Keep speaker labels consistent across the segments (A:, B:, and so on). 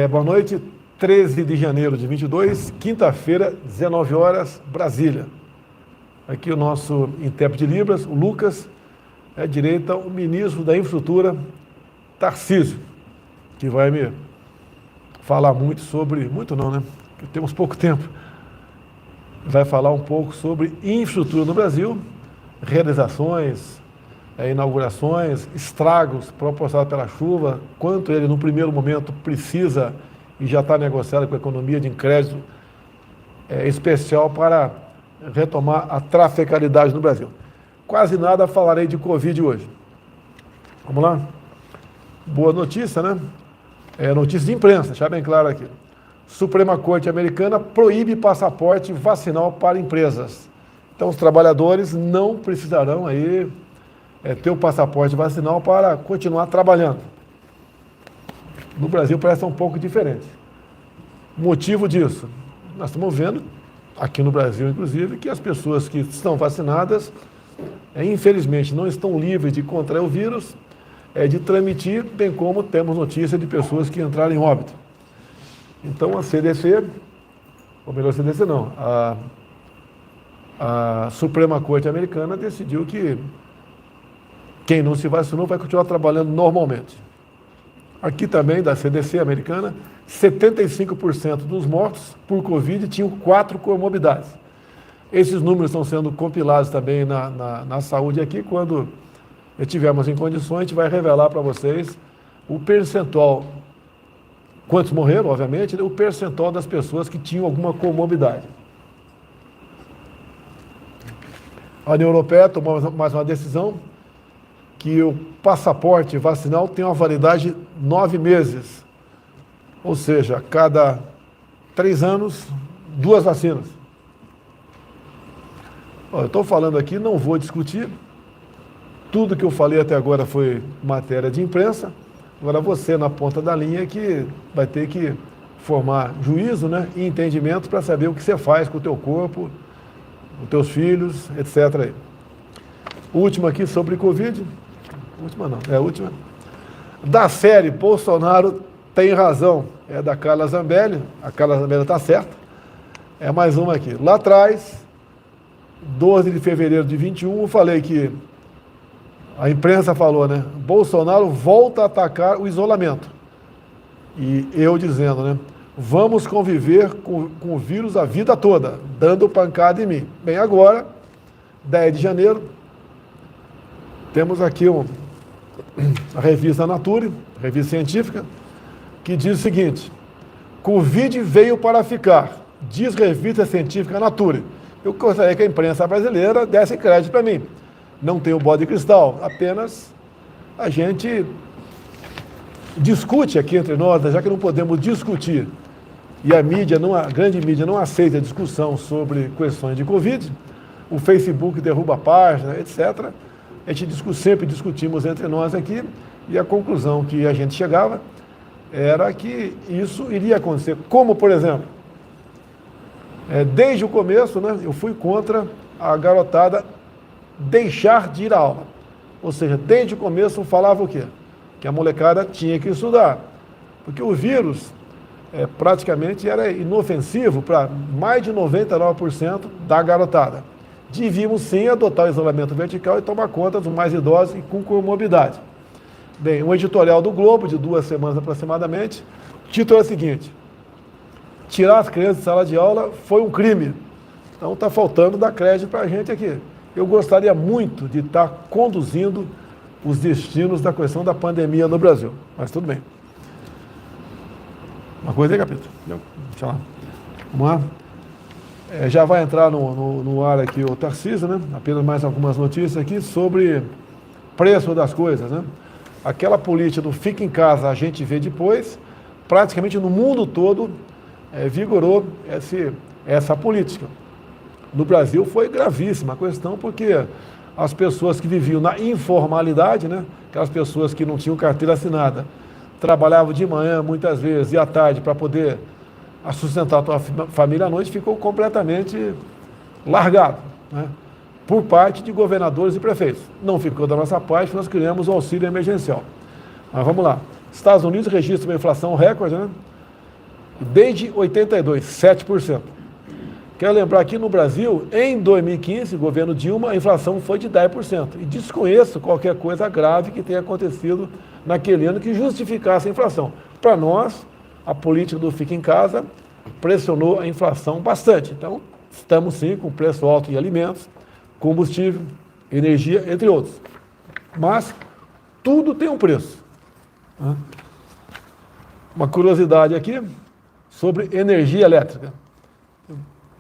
A: Boa noite, 13 de janeiro de 22, quinta-feira, 19 horas, Brasília. Aqui o nosso intérprete de Libras, o Lucas, à direita, o ministro da Infraestrutura, Tarcísio, que vai me falar muito sobre, muito não, né? Porque temos pouco tempo. Vai falar um pouco sobre infraestrutura no Brasil, realizações, inaugurações, estragos proporcionados pela chuva, quanto ele no primeiro momento precisa e já está negociado com a economia de crédito especial para retomar a trafegabilidade no Brasil. Quase nada falarei de Covid hoje. Vamos lá? Boa notícia, né? Notícia de imprensa, deixar bem claro aqui. Suprema Corte Americana proíbe passaporte vacinal para empresas. Então, os trabalhadores não precisarão aí ter o passaporte vacinal para continuar trabalhando. No Brasil parece um pouco diferente. Motivo disso? Nós estamos vendo, aqui no Brasil inclusive, que as pessoas que estão vacinadas, infelizmente, não estão livres de contrair o vírus, de transmitir, bem como temos notícia de pessoas que entraram em óbito. Então a CDC, ou melhor, CDC não, a Suprema Corte Americana decidiu que quem não se vacinou vai continuar trabalhando normalmente. Aqui também, da CDC americana, 75% dos mortos por Covid tinham 4 comorbidades. Esses números estão sendo compilados também na saúde aqui. Quando estivermos em condições, a gente vai revelar para vocês o percentual, quantos morreram, obviamente, o percentual das pessoas que tinham alguma comorbidade. A União Europeia tomou mais uma decisão que o passaporte vacinal tem uma validade de 9 meses. Ou seja, a cada 3 anos, 2 vacinas. Eu estou falando aqui, não vou discutir. Tudo que eu falei até agora foi matéria de imprensa. Agora você, na ponta da linha, que vai ter que formar juízo, né, e entendimento para saber o que você faz com o teu corpo, os teus filhos, etc. Última aqui sobre Covid. Última não, a última. Da série Bolsonaro tem razão. É da Carla Zambelli. A Carla Zambelli está certa. Mais uma aqui. Lá atrás, 12 de fevereiro de 21, eu falei que a imprensa falou, né? Bolsonaro volta a atacar o isolamento. E eu dizendo, né? Vamos conviver com o vírus a vida toda, dando pancada em mim. Bem, agora, 10 de janeiro, temos aqui a revista Nature, revista científica, que diz o seguinte: Covid veio para ficar, diz revista científica Nature. Eu gostaria que a imprensa brasileira desse crédito para mim. Não tem o bola de cristal, apenas a gente discute aqui entre nós, já que não podemos discutir, e a grande mídia não aceita a discussão sobre questões de Covid, o Facebook derruba a página, etc. A gente sempre discutimos entre nós aqui, e a conclusão que a gente chegava era que isso iria acontecer. Como, por exemplo, desde o começo, né, eu fui contra a garotada deixar de ir à aula. Ou seja, desde o começo eu falava o quê? Que a molecada tinha que estudar. Porque o vírus praticamente era inofensivo para mais de 99% da garotada. Devíamos sim adotar o isolamento vertical e tomar conta dos mais idosos e com comorbidade. Bem, um editorial do Globo, de 2 semanas aproximadamente, o título é o seguinte: tirar as crianças de sala de aula foi um crime. Então está faltando dar crédito para a gente aqui. Eu gostaria muito de estar conduzindo os destinos da questão da pandemia no Brasil, mas tudo bem. Uma coisa aí, capítulo. Deixa lá. Vamos lá. Já vai entrar no ar aqui o Tarcísio, né? Apenas mais algumas notícias aqui sobre preço das coisas, né? Aquela política do fica em casa, a gente vê depois, praticamente no mundo todo vigorou essa política. No Brasil foi gravíssima a questão, porque as pessoas que viviam na informalidade, né? Aquelas pessoas que não tinham carteira assinada, trabalhavam de manhã muitas vezes e à tarde para poder sustentar a sua família à noite, ficou completamente largado, né? Por parte de governadores e prefeitos. Não ficou da nossa parte, nós criamos o auxílio emergencial. Mas vamos lá. Estados Unidos registra uma inflação recorde, né? Desde 82, 7%. Quero lembrar que no Brasil, em 2015, governo Dilma, a inflação foi de 10%. E desconheço qualquer coisa grave que tenha acontecido naquele ano que justificasse a inflação. Para nós, a política do Fica em Casa pressionou a inflação bastante. Então, estamos sim com preço alto em alimentos, combustível, energia, entre outros. Mas tudo tem um preço. Uma curiosidade aqui sobre energia elétrica.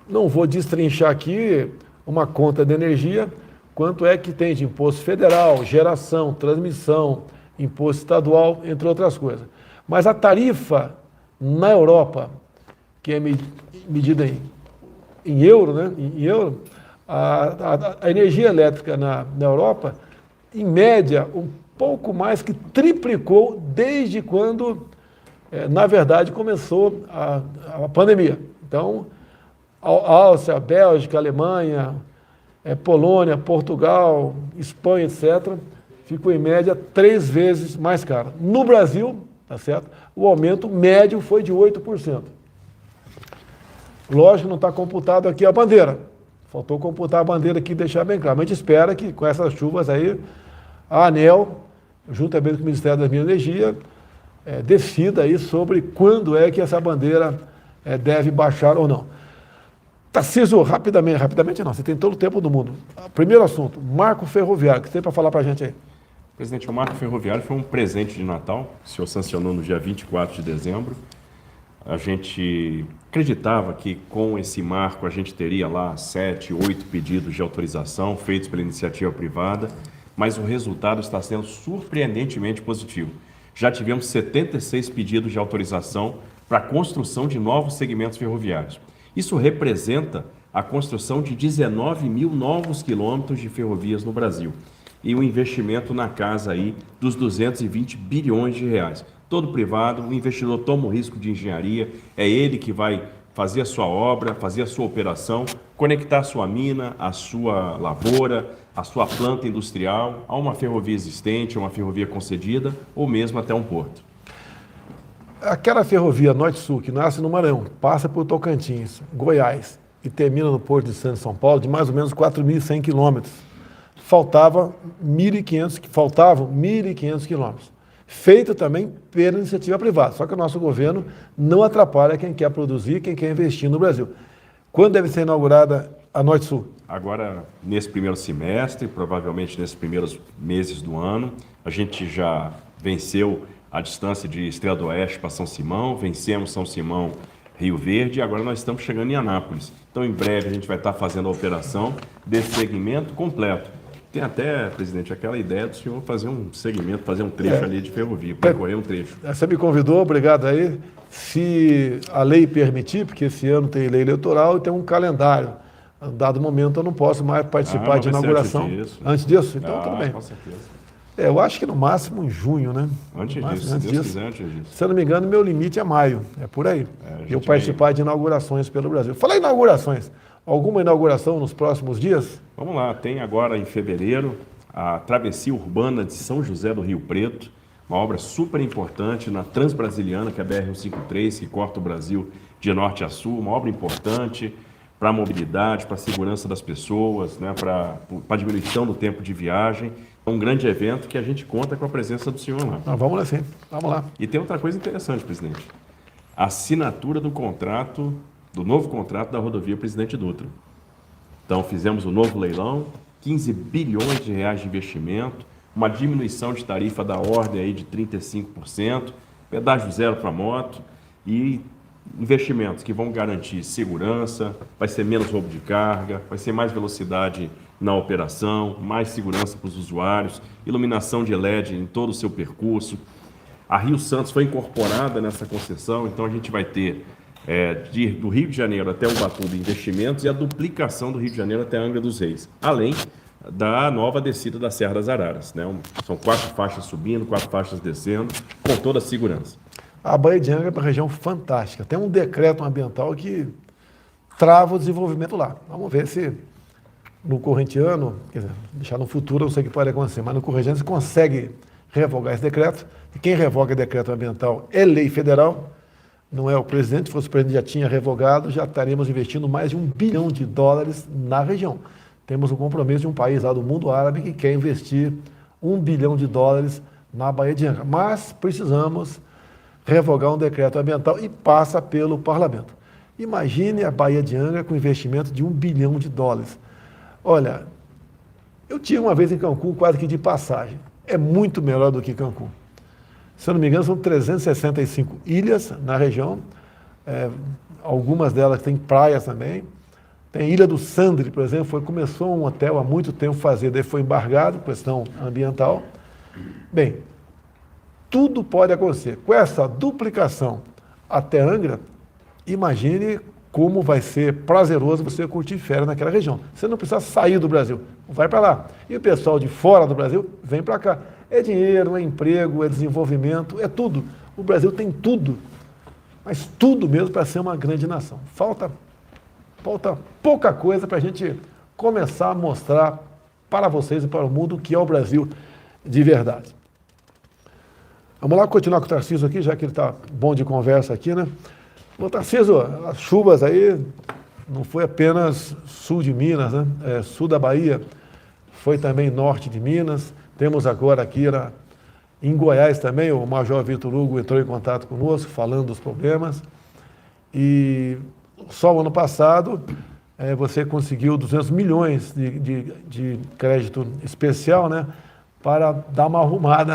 A: Não vou destrinchar aqui uma conta de energia, quanto é que tem de imposto federal, geração, transmissão, imposto estadual, entre outras coisas. Mas a tarifa na Europa, que é medida em euro, né? Em euro, a energia elétrica na Europa, em média, um pouco mais que triplicou desde quando, na verdade, começou a pandemia. Então, Áustria, Bélgica, Alemanha, Polônia, Portugal, Espanha, etc., ficou em média 3 vezes mais caro. No Brasil, tá certo? O aumento médio foi de 8%. Lógico, não está computado aqui a bandeira. Faltou computar a bandeira aqui e deixar bem claro. Mas a gente espera que com essas chuvas aí, a ANEEL, juntamente com o Ministério da Minas e Energia, decida aí sobre quando é que essa bandeira deve baixar ou não. Tarcísio, rapidamente não, você tem todo o tempo do mundo. Primeiro assunto, marco ferroviário, o que você tem para falar para a gente aí?
B: Presidente, o marco ferroviário foi um presente de Natal, o senhor sancionou no dia 24 de dezembro. A gente acreditava que com esse marco a gente teria lá 7, 8 pedidos de autorização feitos pela iniciativa privada, mas o resultado está sendo surpreendentemente positivo. Já tivemos 76 pedidos de autorização para a construção de novos segmentos ferroviários. Isso representa a construção de 19 mil novos quilômetros de ferrovias no Brasil e um investimento na casa aí dos 220 bilhões de reais. Todo privado, o investidor toma o risco de engenharia, é ele que vai fazer a sua obra, fazer a sua operação, conectar a sua mina, a sua lavoura, a sua planta industrial a uma ferrovia existente, a uma ferrovia concedida ou mesmo até um porto.
A: Aquela ferrovia Norte-Sul, que nasce no Maranhão, passa por Tocantins, Goiás e termina no Porto de Santos, São Paulo, de mais ou menos 4.100 quilômetros. Faltavam 1.500 quilômetros. Feito também pela iniciativa privada. Só que o nosso governo não atrapalha quem quer produzir, quem quer investir no Brasil. Quando deve ser inaugurada a Norte-Sul?
B: Agora, nesse primeiro semestre, provavelmente nesses primeiros meses do ano, a gente já venceu a distância de Estrela do Oeste para São Simão, vencemos São Simão, Rio Verde, e agora nós estamos chegando em Anápolis. Então, em breve, a gente vai estar fazendo a operação desse segmento completo. Tem até, presidente, aquela ideia do senhor fazer um segmento, fazer um trecho ali de ferrovia, percorrer um trecho.
A: Você me convidou, obrigado aí. Se a lei permitir, porque esse ano tem lei eleitoral e tem um calendário. Em dado momento, eu não posso mais participar de inauguração. Antes disso? Então, tudo bem.
B: Com certeza.
A: Eu acho que no máximo em junho, né?
B: Antes disso, se Deus quiser, antes disso.
A: Se eu não me engano, meu limite é maio, é por aí. Eu participar de inaugurações pelo Brasil. Fala em inaugurações, alguma inauguração nos próximos dias?
B: Vamos lá, tem agora em fevereiro a Travessia Urbana de São José do Rio Preto, uma obra super importante na Transbrasiliana, que é a BR-153, que corta o Brasil de norte a sul, uma obra importante para a mobilidade, para a segurança das pessoas, né, para a diminuição do tempo de viagem. É um grande evento que a gente conta com a presença do senhor lá.
A: Vamos lá, sim. Vamos lá.
B: E tem outra coisa interessante, presidente. A assinatura do contrato, do novo contrato da rodovia Presidente Dutra. Então, fizemos o novo leilão, 15 bilhões de reais de investimento, uma diminuição de tarifa da ordem aí de 35%, pedágio zero para moto e investimentos que vão garantir segurança, vai ser menos roubo de carga, vai ser mais velocidade na operação, mais segurança para os usuários, iluminação de LED em todo o seu percurso. A Rio Santos foi incorporada nessa concessão, então a gente vai ter do Rio de Janeiro até Ubatuba investimentos e a duplicação do Rio de Janeiro até Angra dos Reis, além da nova descida da Serra das Araras, né? São 4 faixas subindo, 4 faixas descendo, com toda a segurança.
A: A Baía de Angra é uma região fantástica. Tem um decreto ambiental que trava o desenvolvimento lá. Vamos ver se no corrente ano, quer dizer, deixar no futuro, não sei o que pode acontecer, mas no corrente ano se consegue revogar esse decreto. E quem revoga decreto ambiental é lei federal. não é o presidente, se fosse o presidente já tinha revogado, já estaremos investindo mais de US$ 1 bilhão na região. Temos um compromisso de um país lá do mundo árabe que quer investir US$ 1 bilhão na Baía de Angra. Mas precisamos revogar um decreto ambiental e passa pelo parlamento. Imagine a Baía de Angra com investimento de US$ 1 bilhão. Olha, eu tive uma vez em Cancún quase que de passagem. É muito melhor do que Cancún. Se eu não me engano, são 365 ilhas na região, algumas delas têm praias também. Tem a Ilha do Sandre, por exemplo, começou um hotel há muito tempo a fazer, daí foi embargado, questão ambiental. Bem, tudo pode acontecer. Com essa duplicação até Angra, imagine como vai ser prazeroso você curtir férias naquela região. Você não precisa sair do Brasil, vai para lá. E o pessoal de fora do Brasil vem para cá. É dinheiro, é emprego, é desenvolvimento, é tudo. O Brasil tem tudo, mas tudo mesmo para ser uma grande nação. Falta pouca coisa para a gente começar a mostrar para vocês e para o mundo o que é o Brasil de verdade. Vamos lá continuar com o Tarcísio aqui, já que ele está bom de conversa aqui, né? Bom, Tarcísio, as chuvas aí não foi apenas sul de Minas, né? Sul da Bahia, foi também norte de Minas. Temos agora aqui em Goiás também, o Major Vitor Hugo entrou em contato conosco, falando dos problemas. E só o ano passado você conseguiu 200 milhões de crédito especial, né? Para dar uma arrumada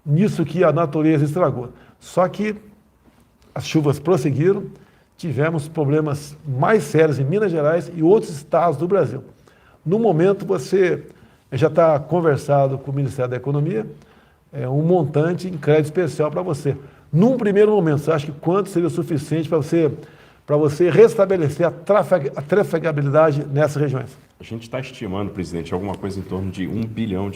A: nisso que a natureza estragou. Só que as chuvas prosseguiram, tivemos problemas mais sérios em Minas Gerais e outros estados do Brasil. No momento, você já está conversado com o Ministério da Economia, um montante em crédito especial para você. Num primeiro momento, você acha que quanto seria o suficiente para você restabelecer a trafegabilidade nessas regiões?
B: A gente está estimando, presidente, alguma coisa em torno de R$ 1 bilhão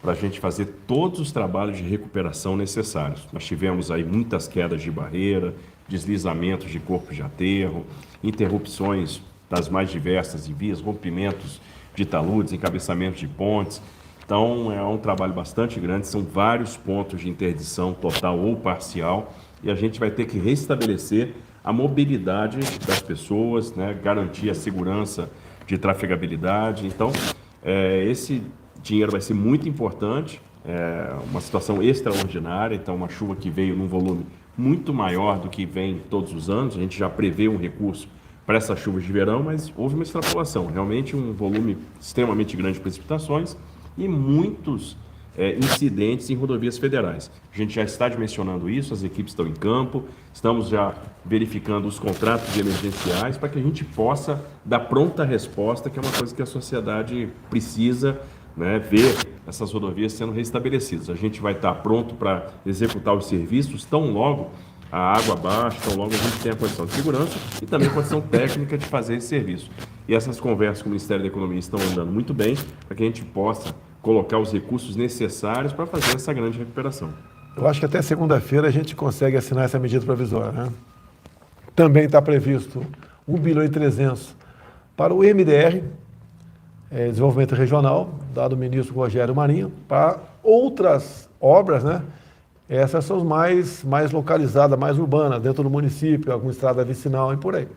B: para a gente fazer todos os trabalhos de recuperação necessários. Nós tivemos aí muitas quedas de barreira, deslizamentos de corpos de aterro, interrupções das mais diversas vias, rompimentos de taludes, encabeçamentos de pontes. Então, é um trabalho bastante grande, são vários pontos de interdição total ou parcial, e a gente vai ter que restabelecer a mobilidade das pessoas, né, garantir a segurança de trafegabilidade. Então, esse dinheiro vai ser muito importante, uma situação extraordinária, então uma chuva que veio num volume muito maior do que vem todos os anos. A gente já prevê um recurso para essas chuvas de verão, mas houve uma extrapolação, realmente um volume extremamente grande de precipitações e muitos incidentes em rodovias federais. A gente já está dimensionando isso, as equipes estão em campo, estamos já verificando os contratos emergenciais para que a gente possa dar pronta resposta, que é uma coisa que a sociedade precisa, né, ver essas rodovias sendo restabelecidas. A gente vai estar pronto para executar os serviços tão logo a água baixa, tão logo a gente tem a condição de segurança e também a condição técnica de fazer esse serviço. E essas conversas com o Ministério da Economia estão andando muito bem para que a gente possa colocar os recursos necessários para fazer essa grande recuperação.
A: Eu acho que até segunda-feira a gente consegue assinar essa medida provisória, né? Também está previsto 1 bilhão e 300 para o MDR, Desenvolvimento Regional, dado o ministro Rogério Marinho, para outras obras, né? Essas são as mais localizadas, mais urbanas, dentro do município, alguma estrada vicinal e por aí.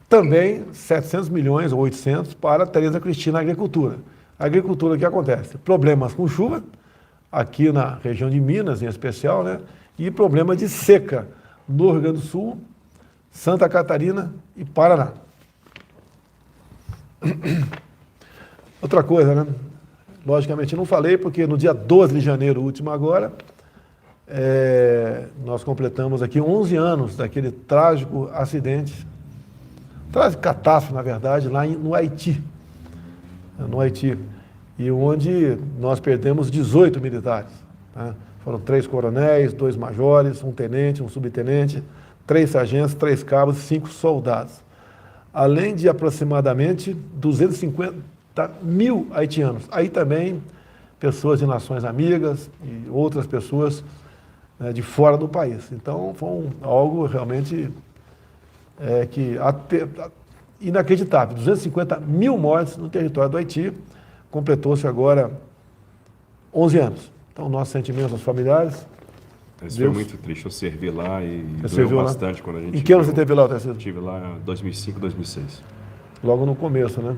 A: Também 700 milhões ou 800 para a Tereza Cristina Agricultura. A agricultura, o que acontece? Problemas com chuva, aqui na região de Minas em especial, né? E problema de seca no Rio Grande do Sul, Santa Catarina e Paraná. Outra coisa, né? Logicamente não falei, porque no dia 12 de janeiro último agora, nós completamos aqui 11 anos daquele trágico acidente, trágico catástrofe, na verdade, lá no Haiti, e onde nós perdemos 18 militares. Né? Foram 3 coronéis, 2 majores, 1 tenente, 1 subtenente, 3 sargentos, 3 cabos e 5 soldados. Além de aproximadamente 250 mil haitianos. Aí também pessoas de nações amigas e outras pessoas, né, de fora do país. Então, foi algo realmente inacreditável. 250 mil mortes no território do Haiti. Completou-se agora 11 anos. Então, nossos sentimentos aos familiares
B: Isso foi muito triste. Eu servi lá e
A: doeu
B: bastante quando a gente...
A: Em que ano você teve lá, Tarcísio?
B: Estive lá em 2005, 2006.
A: Logo no começo, né?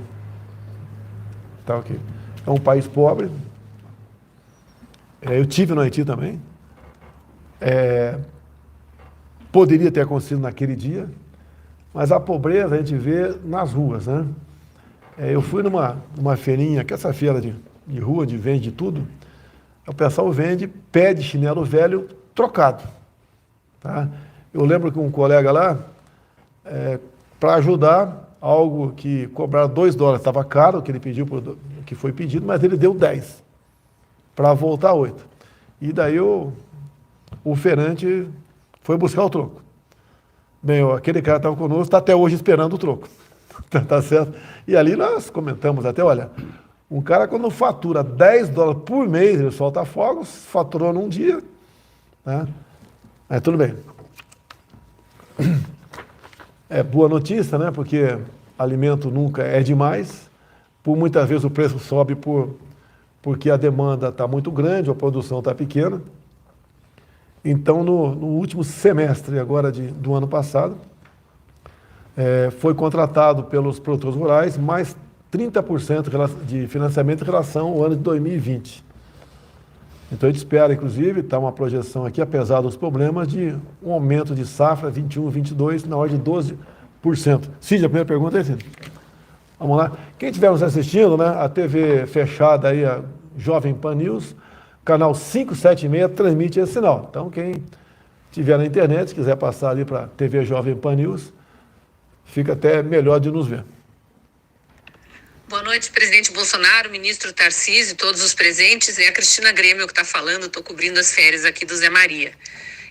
A: Tá, ok. É um país pobre. Eu tive no Haiti também. Poderia ter acontecido naquele dia, mas a pobreza a gente vê nas ruas, né? Eu fui numa feirinha, que é essa feira de rua, de vende de tudo. O pessoal vende pé de chinelo velho trocado. Tá? Eu lembro que um colega lá, para ajudar, algo que cobraram $2, estava caro, o que ele pediu, que foi pedido, mas ele deu 10, para voltar 8. E daí o feirante foi buscar o troco. Bem, aquele cara estava conosco, está até hoje esperando o troco. Tá certo? E ali nós comentamos até, olha, um cara quando fatura $10 por mês, ele solta fogos, faturou num dia, né? Mas tudo bem. É boa notícia, né? Porque alimento nunca é demais. Por muitas vezes o preço sobe porque a demanda está muito grande, a produção está pequena. Então, no último semestre agora do ano passado, foi contratado pelos produtores rurais mais 30% de financiamento em relação ao ano de 2020. Então, a gente espera, inclusive, está uma projeção aqui, apesar dos problemas, de um aumento de safra 21, 22, na ordem de 12%. Cid, a primeira pergunta é assim. Vamos lá. Quem estiver nos assistindo, né, a TV fechada aí, a Jovem Pan News, canal 576, transmite esse sinal. Então, quem estiver na internet, quiser passar ali para a TV Jovem Pan News, fica até melhor de nos ver.
C: Boa noite, presidente Bolsonaro, ministro Tarcísio, todos os presentes. É a Cristina Grêmio que está falando, estou cobrindo as férias aqui do Zé Maria.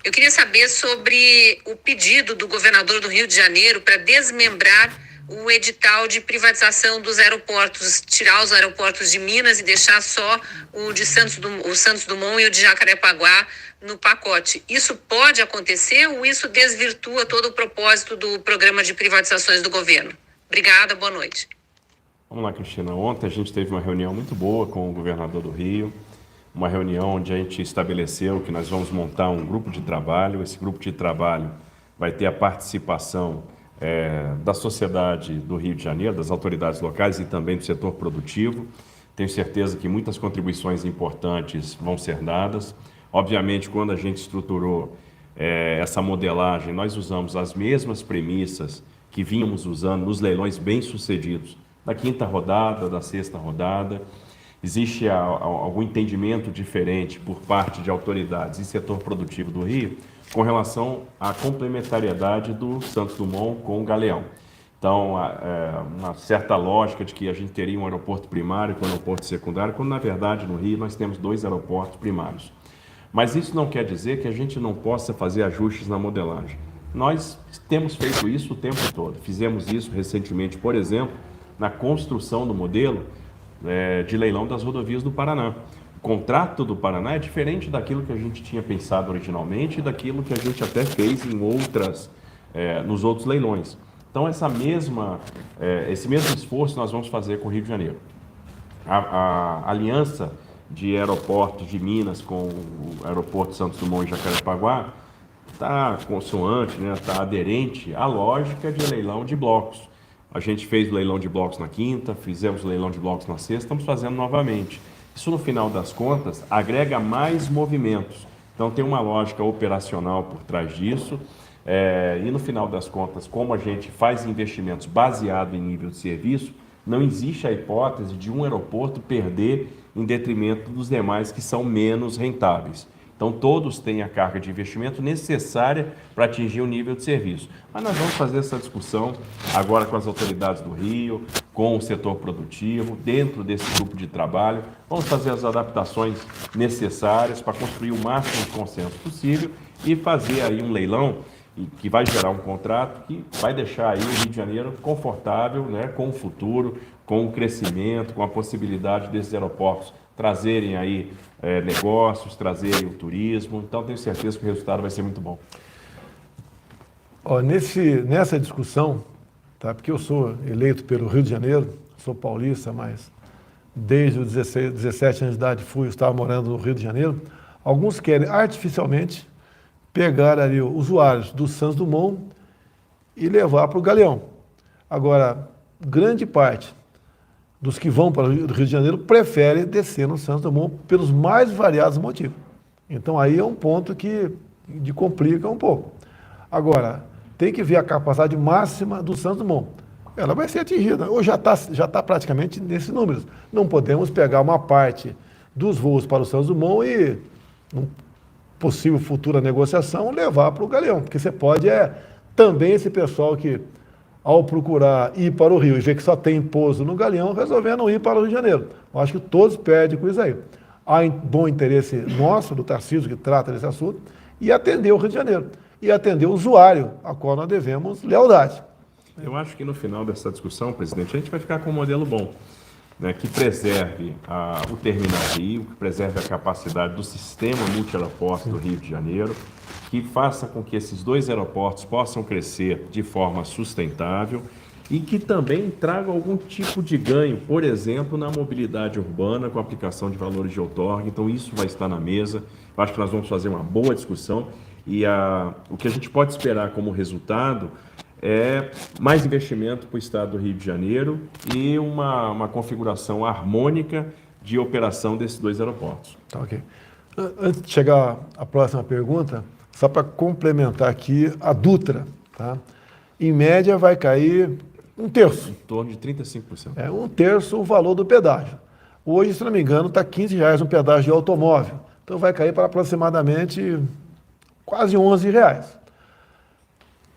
C: Eu queria saber sobre o pedido do governador do Rio de Janeiro para desmembrar o edital de privatização dos aeroportos, tirar os aeroportos de Minas e deixar só o de Santos Dumont e o de Jacarepaguá no pacote. Isso pode acontecer ou isso desvirtua todo o propósito do programa de privatizações do governo? Obrigada, boa noite.
B: Vamos lá, Cristina. Ontem a gente teve uma reunião muito boa com o governador do Rio, uma reunião onde a gente estabeleceu que nós vamos montar um grupo de trabalho. Esse grupo de trabalho vai ter a participação da sociedade do Rio de Janeiro, das autoridades locais e também do setor produtivo. Tenho certeza que muitas contribuições importantes vão ser dadas. Obviamente, quando a gente estruturou essa modelagem, nós usamos as mesmas premissas que vínhamos usando nos leilões bem-sucedidos da quinta rodada, da sexta rodada. Existe algum entendimento diferente por parte de autoridades e setor produtivo do Rio com relação à complementariedade do Santos Dumont com o Galeão. Então, uma certa lógica de que a gente teria um aeroporto primário com um aeroporto secundário, quando na verdade no Rio nós temos 2 aeroportos primários. Mas isso não quer dizer que a gente não possa fazer ajustes na modelagem. Nós temos feito isso o tempo todo. Fizemos isso recentemente, por exemplo, na construção do modelo de leilão das rodovias do Paraná. O contrato do Paraná é diferente daquilo que a gente tinha pensado originalmente e daquilo que a gente até fez em nos outros leilões. Então, esse mesmo esforço nós vamos fazer com o Rio de Janeiro. A aliança de aeroportos de Minas com o aeroporto Santos Dumont e Jacarepaguá está consoante, né, está aderente à lógica de leilão de blocos. A gente fez o leilão de blocos na quinta, fizemos o leilão de blocos na sexta, estamos fazendo novamente. Isso, no final das contas, agrega mais movimentos. Então, tem uma lógica operacional por trás disso. E, no final das contas, como a gente faz investimentos baseado em nível de serviço, não existe a hipótese de um aeroporto perder em detrimento dos demais que são menos rentáveis. Então, todos têm a carga de investimento necessária para atingir o nível de serviço. Mas nós vamos fazer essa discussão agora com as autoridades do Rio, com o setor produtivo, dentro desse grupo de trabalho. Vamos fazer as adaptações necessárias para construir o máximo de consenso possível e fazer aí um leilão que vai gerar um contrato que vai deixar aí o Rio de Janeiro confortável, né, com o futuro, com o crescimento, com a possibilidade desses aeroportos trazerem aí negócios, trazerem o turismo. Então, tenho certeza que o resultado vai ser muito bom.
A: Nessa discussão, tá, porque eu sou eleito pelo Rio de Janeiro, sou paulista, mas desde os 17 anos de idade estava morando no Rio de Janeiro. Alguns querem artificialmente pegar ali usuários do Santos Dumont e levar para o Galeão. Agora, grande parte dos que vão para o Rio de Janeiro prefere descer no Santos Dumont pelos mais variados motivos. Então aí é um ponto que complica um pouco. Agora, tem que ver a capacidade máxima do Santos Dumont. Ela vai ser atingida, ou já tá praticamente nesses números. Não podemos pegar uma parte dos voos para o Santos Dumont e, numa possível futura negociação, levar para o Galeão. Porque você pode também esse pessoal que, ao procurar ir para o Rio e ver que só tem pouso no Galeão, resolver não ir para o Rio de Janeiro. Eu acho que todos perdem com isso aí. Há bom interesse nosso, do Tarcísio, que trata desse assunto, e atender o Rio de Janeiro. E atender o usuário, a qual nós devemos lealdade.
B: Eu acho que no final dessa discussão, presidente, a gente vai ficar com um modelo bom, né, que preserve o Terminal Rio, que preserve a capacidade do sistema multiaeroporto do Rio de Janeiro, que faça com que esses dois aeroportos possam crescer de forma sustentável e que também traga algum tipo de ganho, por exemplo, na mobilidade urbana com a aplicação de valores de outorga. Então isso vai estar na mesa. Eu acho que nós vamos fazer uma boa discussão e o que a gente pode esperar como resultado é mais investimento para o estado do Rio de Janeiro e uma configuração harmônica de operação desses dois aeroportos.
A: Tá, ok. Antes de chegar à próxima pergunta, só para complementar aqui a Dutra, tá? Em média vai cair um terço.
B: Em torno de 35%.
A: É um terço o valor do pedágio. Hoje, se não me engano, está R$15 um pedágio de automóvel. Então vai cair para aproximadamente quase R$11.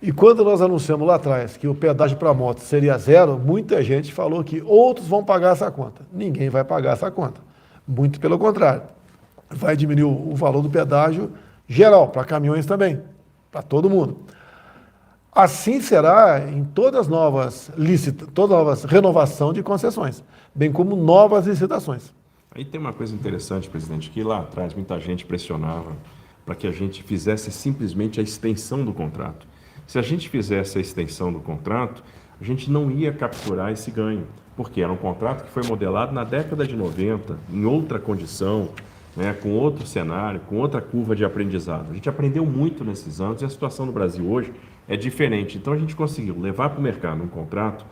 A: E quando nós anunciamos lá atrás que o pedágio para moto seria zero, muita gente falou que outros vão pagar essa conta. Ninguém vai pagar essa conta. Muito pelo contrário. Vai diminuir o valor do pedágio geral, para caminhões também, para todo mundo. Assim será em todas as novas renovação de concessões, bem como novas licitações.
B: Aí tem uma coisa interessante, presidente, que lá atrás muita gente pressionava para que a gente fizesse simplesmente a extensão do contrato. Se a gente fizesse a extensão do contrato, a gente não ia capturar esse ganho, porque era um contrato que foi modelado na década de 90, em outra condição, né, com outro cenário, com outra curva de aprendizado. A gente aprendeu muito nesses anos e a situação no Brasil hoje é diferente. Então a gente conseguiu levar para o mercado um contrato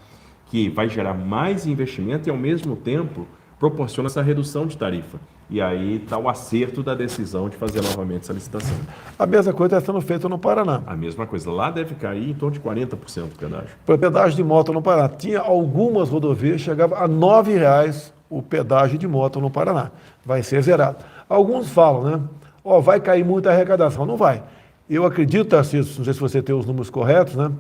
B: que vai gerar mais investimento e, ao mesmo tempo, proporciona essa redução de tarifa. E aí está o acerto da decisão de fazer novamente essa licitação.
A: A mesma coisa está sendo feita no Paraná.
B: A mesma coisa. Lá deve cair em torno de 40% do pedágio.
A: Para o pedágio de moto no Paraná, tinha algumas rodovias, chegava a R$9 o pedágio de moto no Paraná. Vai ser zerado. Alguns falam, né? Vai cair muita arrecadação. Não vai. Eu acredito, Tarcísio, não sei se você tem os números corretos, né?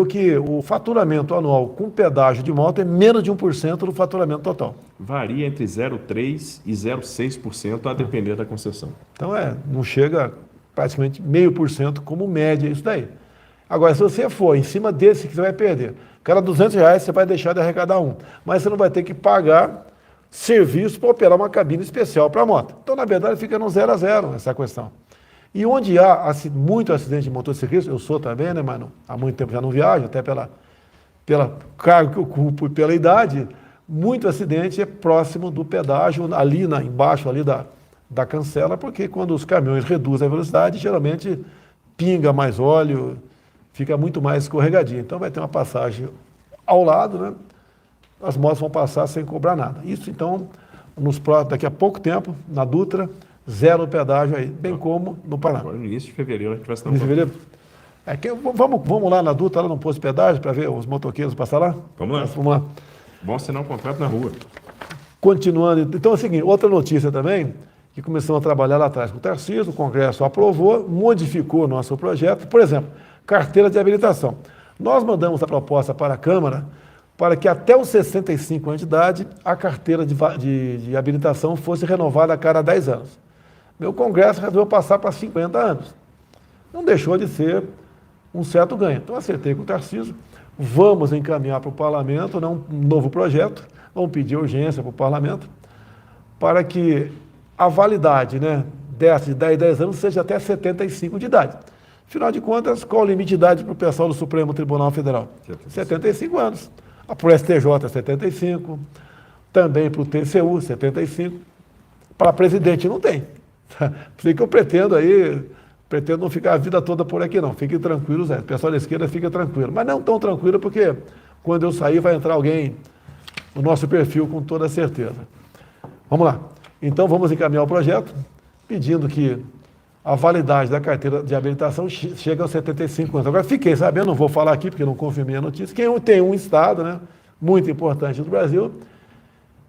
A: Que o faturamento anual com pedágio de moto é menos de 1% do faturamento total.
B: Varia entre 0,3% e 0,6% a depender da concessão.
A: Então não chega praticamente 0,5% como média isso daí. Agora, se você for em cima desse que você vai perder, cada R$200 você vai deixar de arrecadar mas você não vai ter que pagar serviço para operar uma cabine especial para a moto. Então, na verdade, fica no 0 a 0 essa questão. E onde há muito acidente de motociclista, eu sou também, né, mas há muito tempo já não viajo, até pela cargo que eu ocupo e pela idade, muito acidente é próximo do pedágio, ali embaixo ali da cancela, porque quando os caminhões reduzem a velocidade, geralmente pinga mais óleo, fica muito mais escorregadio. Então vai ter uma passagem ao lado, né? As motos vão passar sem cobrar nada. Isso, então, daqui a pouco tempo, na Dutra, zero pedágio aí, bem como no Paraná.
B: Agora, no início de fevereiro, a gente vai estar
A: no fevereiro. Vamos lá na Dutra, lá no posto de pedágio, para ver os motoqueiros passar lá?
B: Vamos lá. Bom assinar um contrato na rua.
A: Continuando, então é o seguinte, outra notícia também, que começamos a trabalhar lá atrás com o Tarcísio, o Congresso aprovou, modificou o nosso projeto, por exemplo, carteira de habilitação. Nós mandamos a proposta para a Câmara para que até os 65 anos de idade a carteira de habilitação fosse renovada a cada 10 anos. Meu Congresso resolveu passar para 50 anos. Não deixou de ser um certo ganho. Então, acertei com o Tarcísio, vamos encaminhar para o Parlamento um novo projeto, vamos pedir urgência para o Parlamento, para que a validade, né, dessa de 10 anos seja até 75 de idade. Afinal de contas, qual o limite de idade para o pessoal do Supremo Tribunal Federal? 75 anos. Para o STJ, 75. Também para o TCU, 75. Para presidente, não tem. Por isso que eu pretendo aí Pretendo não ficar a vida toda por aqui, não. Fiquem tranquilos, o pessoal da esquerda fica tranquilo. Mas não tão tranquilo, porque quando eu sair vai entrar alguém no nosso perfil com toda certeza. Vamos lá. Então, vamos encaminhar o projeto, pedindo que a validade da carteira de habilitação chegue aos 75 anos. Agora, fiquei sabendo, não vou falar aqui, porque não confirmei a notícia, que tem um estado, né, muito importante do Brasil,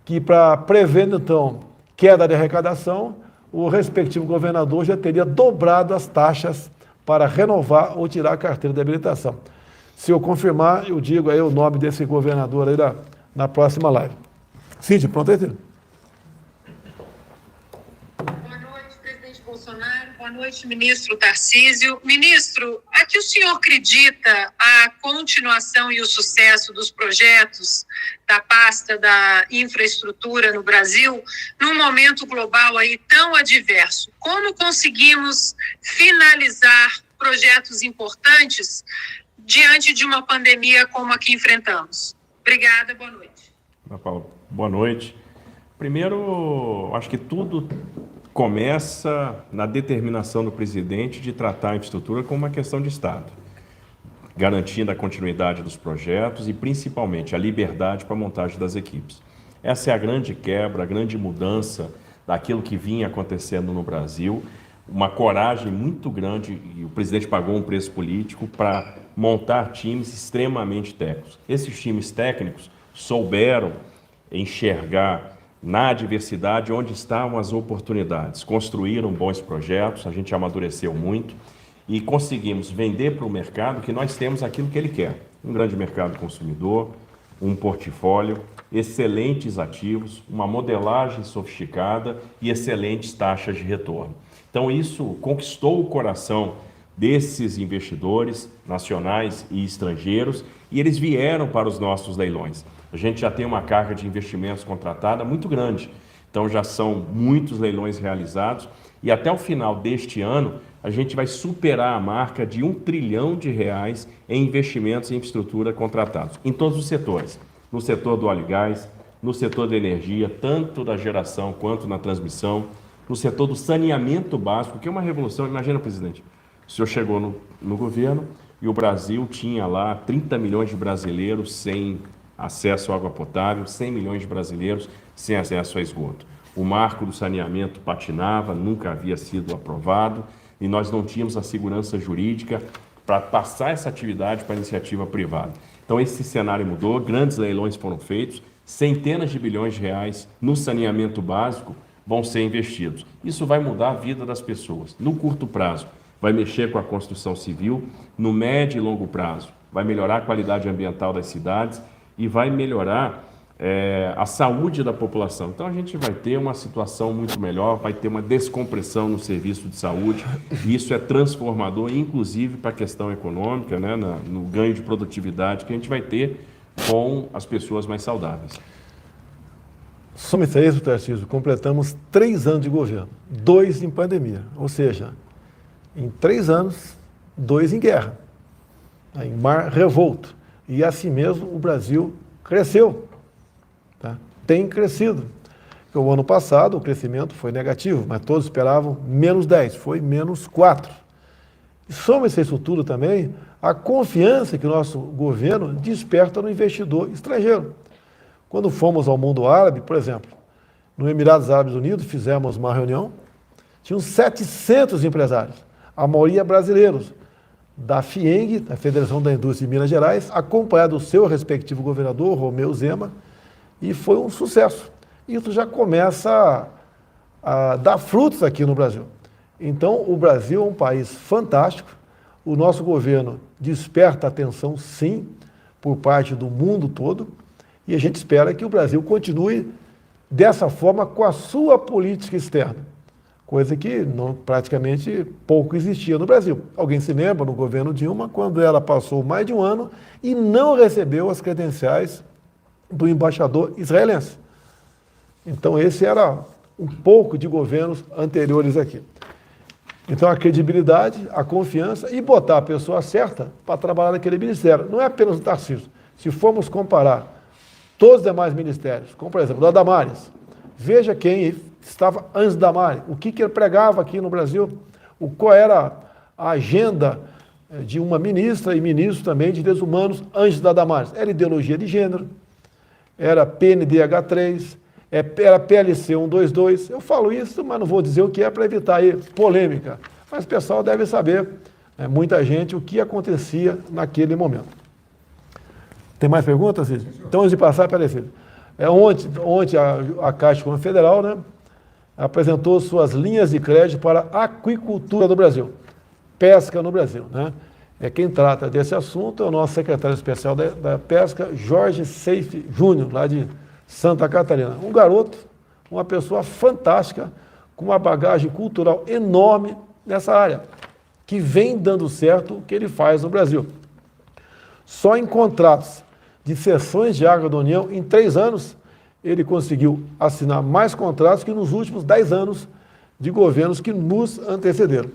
A: que para prevendo, então, queda de arrecadação, o respectivo governador já teria dobrado as taxas para renovar ou tirar a carteira de habilitação. Se eu confirmar, eu digo aí o nome desse governador aí na próxima live. Cíntia, pronto aí, Cíntia?
C: Boa noite, presidente Bolsonaro. Boa noite, ministro Tarcísio. Ministro, a que o senhor acredita a continuação e o sucesso dos projetos da pasta da infraestrutura no Brasil num momento global aí tão adverso? Como conseguimos finalizar projetos importantes diante de uma pandemia como a que enfrentamos? Obrigada, boa noite.
B: Paulo, boa noite. Primeiro, acho que tudo começa na determinação do presidente de tratar a infraestrutura como uma questão de Estado, garantindo a continuidade dos projetos e, principalmente, a liberdade para a montagem das equipes. Essa é a grande quebra, a grande mudança daquilo que vinha acontecendo no Brasil, uma coragem muito grande, e o presidente pagou um preço político para montar times extremamente técnicos. Esses times técnicos souberam enxergar na adversidade onde estavam as oportunidades, construíram bons projetos, a gente amadureceu muito e conseguimos vender para o mercado que nós temos aquilo que ele quer. Um grande mercado consumidor, um portfólio, excelentes ativos, uma modelagem sofisticada e excelentes taxas de retorno. Então isso conquistou o coração desses investidores nacionais e estrangeiros e eles vieram para os nossos leilões. A gente já tem uma carga de investimentos contratada muito grande, então já são muitos leilões realizados e até o final deste ano a gente vai superar a marca de R$1 trilhão em investimentos em infraestrutura contratados, em todos os setores, no setor do óleo e gás, no setor da energia, tanto da geração quanto na transmissão, no setor do saneamento básico, que é uma revolução. Imagina, presidente, o senhor chegou no governo e o Brasil tinha lá 30 milhões de brasileiros sem acesso à água potável, 100 milhões de brasileiros sem acesso a esgoto. O marco do saneamento patinava, nunca havia sido aprovado e nós não tínhamos a segurança jurídica para passar essa atividade para a iniciativa privada. Então esse cenário mudou, grandes leilões foram feitos, centenas de bilhões de reais no saneamento básico vão ser investidos. Isso vai mudar a vida das pessoas. No curto prazo, vai mexer com a construção civil, no médio e longo prazo, vai melhorar a qualidade ambiental das cidades e vai melhorar a saúde da população. Então a gente vai ter uma situação muito melhor, vai ter uma descompressão no serviço de saúde, e isso é transformador, inclusive para a questão econômica, né, no ganho de produtividade que a gente vai ter com as pessoas mais saudáveis.
A: Soma-se a isso, Tarcísio, completamos 3 anos de governo, 2 em pandemia, ou seja, em 3 anos, 2 em guerra, em mar revolto. E assim mesmo o Brasil cresceu, tá? Tem crescido. Porque o ano passado o crescimento foi negativo, mas todos esperavam menos 10, foi menos 4. E soma-se a isso tudo também a confiança que o nosso governo desperta no investidor estrangeiro. Quando fomos ao mundo árabe, por exemplo, no Emirados Árabes Unidos, fizemos uma reunião, tinham 700 empresários, a maioria brasileiros, da FIENG, da Federação da Indústria de Minas Gerais, acompanhado do seu respectivo governador, Romeu Zema, e foi um sucesso. Isso já começa a dar frutos aqui no Brasil. Então, o Brasil é um país fantástico, o nosso governo desperta atenção, sim, por parte do mundo todo, e a gente espera que o Brasil continue dessa forma com a sua política externa, coisa que praticamente pouco existia no Brasil. Alguém se lembra no governo Dilma, quando ela passou mais de um ano e não recebeu as credenciais do embaixador israelense. Então esse era um pouco de governos anteriores aqui. Então a credibilidade, a confiança e botar a pessoa certa para trabalhar naquele ministério. Não é apenas o Tarcísio. Se formos comparar todos os demais ministérios, como por exemplo o da Damares, veja quem estava antes da Damares, o que ele pregava aqui no Brasil, qual era a agenda de uma ministra e ministro também de Direitos Humanos, Ângela Damares. Era ideologia de gênero, era PNDH3, era PLC 122. Eu falo isso, mas não vou dizer o que é para evitar aí polêmica. Mas o pessoal deve saber, muita gente, o que acontecia naquele momento. Tem mais perguntas, Cid? Então, antes de passar, peraí, Cid. Ontem a Caixa Econômica Federal, né, apresentou suas linhas de crédito para a aquicultura no Brasil, pesca no Brasil, né? Quem trata desse assunto é o nosso secretário especial da Pesca, Jorge Seife Júnior, lá de Santa Catarina. Um garoto, uma pessoa fantástica, com uma bagagem cultural enorme nessa área, que vem dando certo o que ele faz no Brasil. Só em contratos de cessões de água da União, em 3 anos, ele conseguiu assinar mais contratos que nos últimos 10 anos de governos que nos antecederam.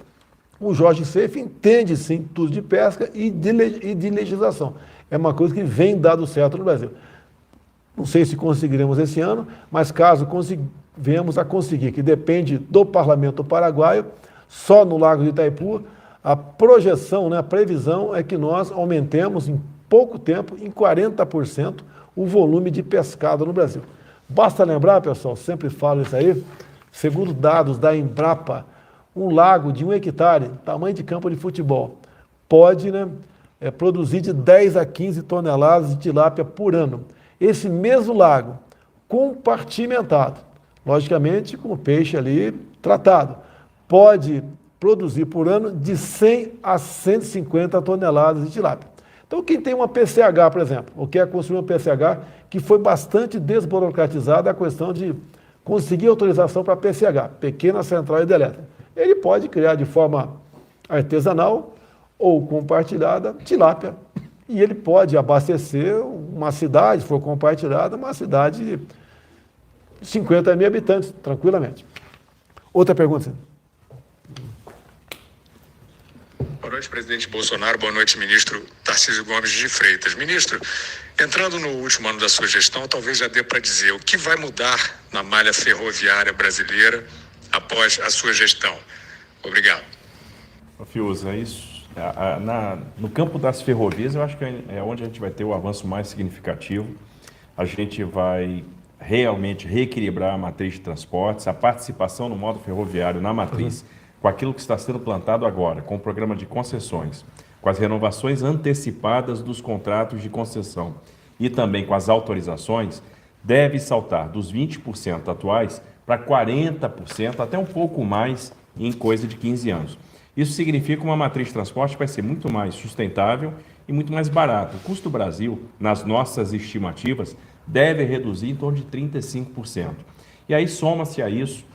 A: O Jorge Seife entende, sim, tudo de pesca e de legislação. É uma coisa que vem dando certo no Brasil. Não sei se conseguiremos esse ano, mas caso venhamos a conseguir, que depende do Parlamento paraguaio, só no Lago de Itaipu, a projeção, né, a previsão é que nós aumentemos em pouco tempo, em 40%, o volume de pescado no Brasil. Basta lembrar, pessoal, sempre falo isso aí, segundo dados da Embrapa, um lago de 1 hectare, tamanho de campo de futebol, pode, né, produzir de 10 a 15 toneladas de tilápia por ano. Esse mesmo lago, compartimentado, logicamente com o peixe ali tratado, pode produzir por ano de 100 a 150 toneladas de tilápia. Então, quem tem uma PCH, por exemplo, ou quer construir uma PCH, que foi bastante desburocratizada a questão de conseguir autorização para PCH, pequena central hidrelétrica. Ele pode criar de forma artesanal ou compartilhada tilápia. E ele pode abastecer uma cidade, se for compartilhada, uma cidade de 50 mil habitantes, tranquilamente. Outra pergunta.
D: Boa noite, presidente Bolsonaro. Boa noite, ministro Tarcísio Gomes de Freitas. Ministro, entrando no último ano da sua gestão, talvez já dê para dizer o que vai mudar na malha ferroviária brasileira após a sua gestão. Obrigado.
B: Fiuza, isso. No campo das ferrovias, eu acho que é onde a gente vai ter o avanço mais significativo. A gente vai realmente reequilibrar a matriz de transportes, a participação no modo ferroviário na matriz, com aquilo que está sendo plantado agora, com o programa de concessões, com as renovações antecipadas dos contratos de concessão e também com as autorizações, deve saltar dos 20% atuais para 40%, até um pouco mais, em coisa de 15 anos. Isso significa uma matriz de transporte que vai ser muito mais sustentável e muito mais barata. O custo do Brasil, nas nossas estimativas, deve reduzir em torno de 35%. E aí soma-se a isso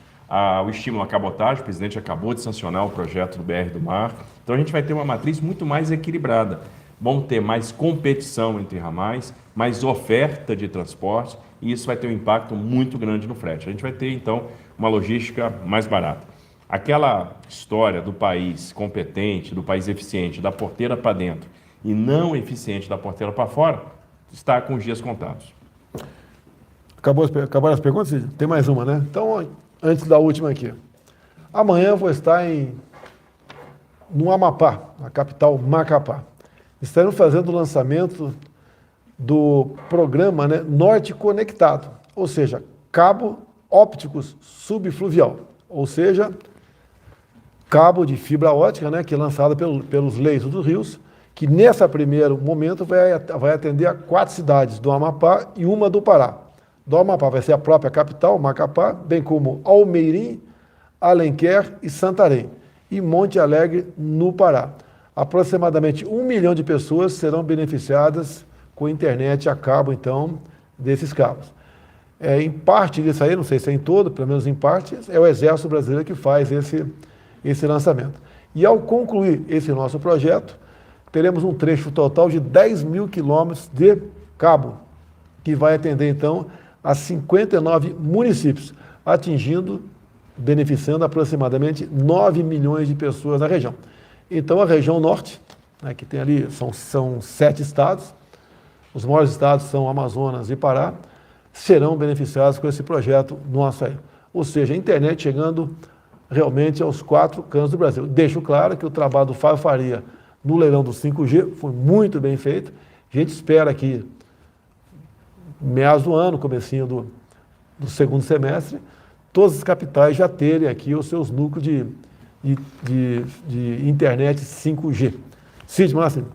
B: o estímulo à cabotagem. O presidente acabou de sancionar o projeto do BR do Mar. Então a gente vai ter uma matriz muito mais equilibrada. Vão ter mais competição entre ramais, mais oferta de transporte, e isso vai ter um impacto muito grande no frete. A gente vai ter, então, uma logística mais barata. Aquela história do país competente, do país eficiente, da porteira para dentro, e não eficiente da porteira para fora, está com os dias contados.
A: Acabaram as perguntas? Tem mais uma, né? Então, antes da última aqui. Amanhã eu vou estar no Amapá, na capital Macapá. Estaremos fazendo o lançamento do programa, né, Norte Conectado, ou seja, cabo ópticos subfluvial, ou seja, cabo de fibra ótica, né, que é lançado pelos leitos dos rios, que nesse primeiro momento vai atender a 4 cidades do Amapá e uma do Pará. Do Amapá vai ser a própria capital, Macapá, bem como Almeirim, Alenquer e Santarém, e Monte Alegre, no Pará. Aproximadamente 1 milhão de pessoas serão beneficiadas com internet a cabo, então, desses cabos. Em parte disso aí, não sei se é em todo, pelo menos em parte, é o Exército Brasileiro que faz esse lançamento. E ao concluir esse nosso projeto, teremos um trecho total de 10 mil quilômetros de cabo, que vai atender, então, a 59 municípios, beneficiando aproximadamente 9 milhões de pessoas na região. Então, a região norte, né, que tem ali, são 7 estados, os maiores estados são Amazonas e Pará, serão beneficiados com esse projeto nosso aí. Ou seja, a internet chegando realmente aos 4 cantos do Brasil. Deixo claro que o trabalho do Fábio Faria no leilão do 5G foi muito bem feito. A gente espera que, meados do ano, comecinho do segundo semestre, todas as capitais já terem aqui os seus núcleos de internet 5G. Cid, Márcio.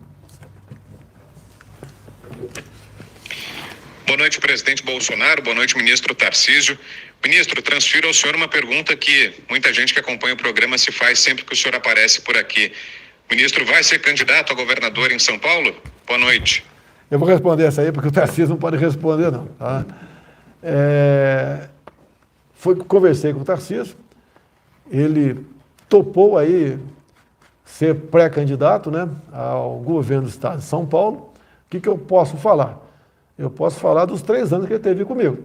D: Boa noite, presidente Bolsonaro. Boa noite, ministro Tarcísio. Ministro, transfiro ao senhor uma pergunta que muita gente que acompanha o programa se faz sempre que o senhor aparece por aqui. O ministro vai ser candidato a governador em São Paulo? Boa noite.
A: Eu vou responder essa aí, porque o Tarcísio não pode responder, não. Tá? Conversei com o Tarcísio, ele topou aí ser pré-candidato, né, ao governo do estado de São Paulo. O que eu posso falar? Eu posso falar dos 3 anos que ele teve comigo,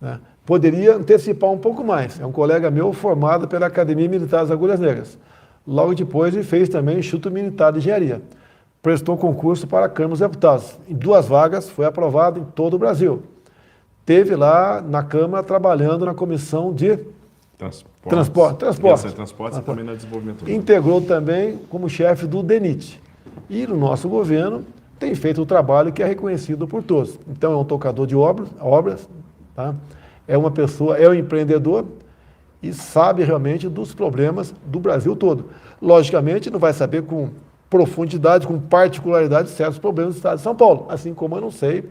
A: né? Poderia antecipar um pouco mais. É um colega meu formado pela Academia Militar das Agulhas Negras. Logo depois ele fez também Instituto Militar de Engenharia. Prestou concurso para a Câmara dos Deputados. Em 2 vagas, foi aprovado em todo o Brasil. Teve lá na Câmara trabalhando na comissão de transporte
B: e também no desenvolvimento urbano.
A: Integrou também como chefe do DENIT. E no nosso governo tem feito o trabalho que é reconhecido por todos. Então é um tocador de obras, tá? É uma pessoa, é um empreendedor e sabe realmente dos problemas do Brasil todo. Logicamente não vai saber com profundidade, com particularidade certos problemas do estado de São Paulo, assim como eu não sei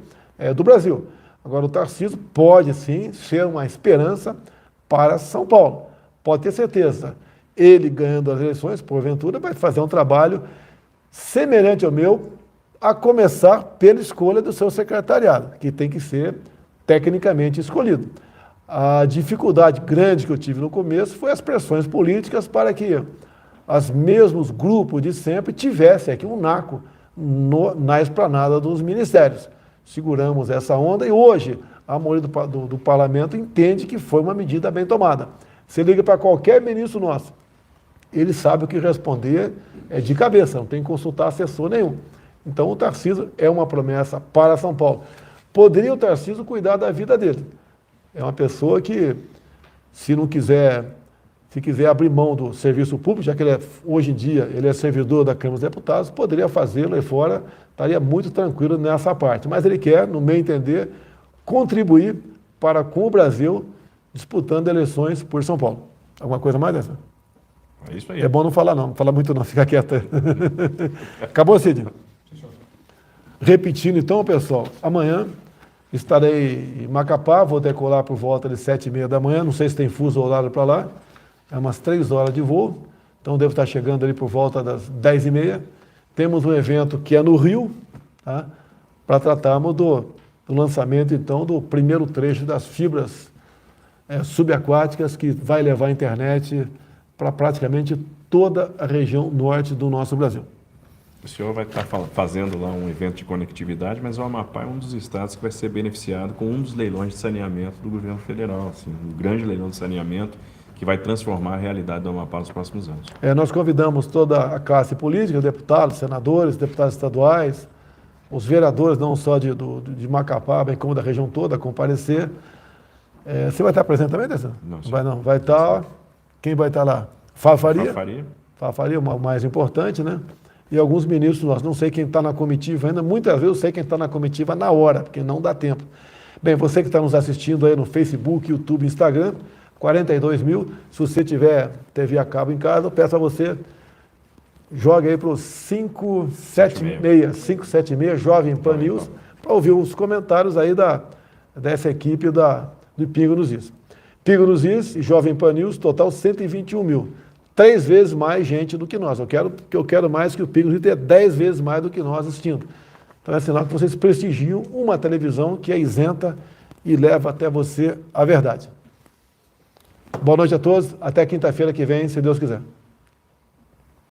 A: do Brasil. Agora o Tarcísio pode sim ser uma esperança para São Paulo. Pode ter certeza. Ele ganhando as eleições, porventura, vai fazer um trabalho semelhante ao meu, a começar pela escolha do seu secretariado, que tem que ser tecnicamente escolhido. A dificuldade grande que eu tive no começo foi as pressões políticas para que os mesmos grupos de sempre tivessem aqui um naco na esplanada dos ministérios. Seguramos essa onda e hoje a maioria do parlamento entende que foi uma medida bem tomada. Você liga para qualquer ministro nosso, ele sabe o que responder de cabeça, não tem que consultar assessor nenhum. Então o Tarcísio é uma promessa para São Paulo. Poderia o Tarcísio cuidar da vida dele. É uma pessoa que, se quiser abrir mão do serviço público, já que hoje em dia ele é servidor da Câmara dos Deputados, poderia fazê-lo aí fora, estaria muito tranquilo nessa parte. Mas ele quer, no meu entender, contribuir para com o Brasil, disputando eleições por São Paulo. Alguma coisa mais dessa?
B: É isso aí.
A: É bom não falar não, não falar muito não, fica quieto. Acabou, Cid? Repetindo então, pessoal, amanhã estarei em Macapá, vou decolar por volta de 7h30 da manhã, não sei se tem fuso horário para lá, é umas 3 horas de voo, então devo estar chegando ali por volta das 10h30. Temos um evento que é no Rio, tá? Para tratarmos do lançamento então do primeiro trecho das fibras subaquáticas que vai levar a internet para praticamente toda a região norte do nosso Brasil.
B: O senhor vai estar fazendo lá um evento de conectividade, mas o Amapá é um dos estados que vai ser beneficiado com um dos leilões de saneamento do governo federal, assim, um grande leilão de saneamento que vai transformar a realidade do Amapá nos próximos anos.
A: Nós convidamos toda a classe política, deputados, senadores, deputados estaduais, os vereadores não só de Macapá, bem como da região toda, a comparecer. Você vai estar presente também, Tessa?
B: Não,
A: vai não. Vai estar... Quem vai estar lá? Fábio Faria.
B: Fábio
A: Faria, o mais importante, né? E alguns ministros nossos. Não sei quem está na comitiva ainda. Muitas vezes eu sei quem está na comitiva na hora, porque não dá tempo. Bem, você que está nos assistindo aí no Facebook, YouTube, Instagram, 42 mil. Se você tiver TV a cabo em casa, eu peço a você, jogue aí para o 576 Jovem Pan News, para ouvir os comentários aí dessa equipe do Pingo nos Is. Pingo nos Is e Jovem Pan News, total 121 mil. 3 vezes mais gente do que nós. Eu quero mais que o Pingo nos Is tenha 10 vezes mais do que nós assistindo. Então é sinal que vocês prestigiam uma televisão que é isenta e leva até você a verdade. Boa noite a todos. Até quinta-feira que vem, se Deus quiser.